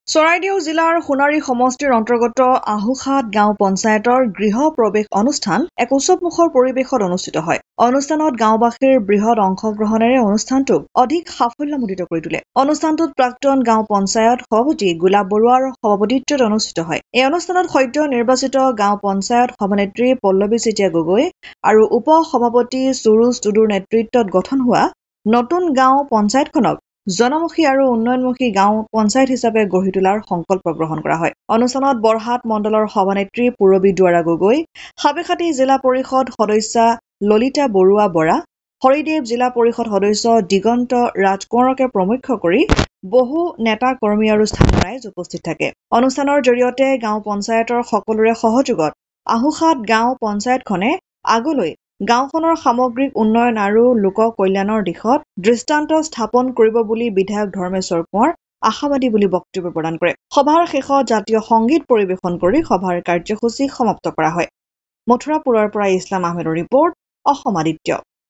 চৰাইদেউ জিলাৰ সোণাৰী সমষ্টিৰ অন্তৰ্গত আহুখাত গাঁও পঞ্চায়তৰ গৃহ প্ৰৱেশ অনুষ্ঠান এক উৎসৱমুখৰ পৰিৱেশত অনুষ্ঠিত হয়। অনুষ্ঠানত গাঁওবাসীৰ বৃহৎ অংশগ্ৰহণেৰে অনুষ্ঠানটোক অধিক সাফল্যমণ্ডিত কৰি তোলে। অনুষ্ঠানটোত প্ৰাক্তন গাঁও পঞ্চায়ত সভাপতি গোলাপ বৰুৱাৰ সভাপতিত্বত অনুষ্ঠিত হয়। এই অনুষ্ঠানত সদ্য নিৰ্বাচিত গাঁও পঞ্চায়ত সভানেত্ৰী পল্লৱী চেতিয়া গগৈ আৰু উপ সভাপতি সুৰুজ টুডুৰ নেতৃত্বত গঠন হোৱা নতুন গাঁও পঞ্চায়তখনক জনমুখী আৰু উন্নয়নমুখী গাঁও পঞ্চায়ত হিচাপে গঢ়ি তোলাৰ সংকল্প গ্ৰহণ কৰা হয়। অনুষ্ঠানত বৰহাট মণ্ডলৰ সভানেত্ৰী পূৰবী দুৱাৰা গগৈ, সাবেখাতী জিলা পৰিষদ সদস্যা ললিতা বৰুৱা বৰা, হৰিদেৱ জিলা পৰিষদ সদস্য দিগন্ত ৰাজকোঁৱৰকে প্ৰমুখ্য কৰি বহু নেতা কৰ্মী আৰু স্থানীয় ৰাইজ উপস্থিত থাকে। অনুষ্ঠানৰ জৰিয়তে গাঁও পঞ্চায়তৰ সকলোৰে সহযোগত আহুখাত গাঁও পঞ্চায়তখনে আগলৈ গাঁওখনৰ সামগ্ৰিক উন্নয়ন আৰু লোক কল্যাণৰ দিশত দৃষ্টান্ত স্থাপন কৰিব বুলি বিধায়ক ধৰ্মেশ্বৰ কোঁৱৰ আশাবাদী বুলি বক্তব্য প্ৰদান কৰে। সভাৰ শেষত জাতীয় সংগীত পৰিৱেশন কৰি সভাৰ কাৰ্যসূচী সমাপ্ত কৰা হয়। মথুৰাপুৰৰ পৰা ইছলাম আহমেদৰ ৰিপৰ্ট, অসম আদিত্য।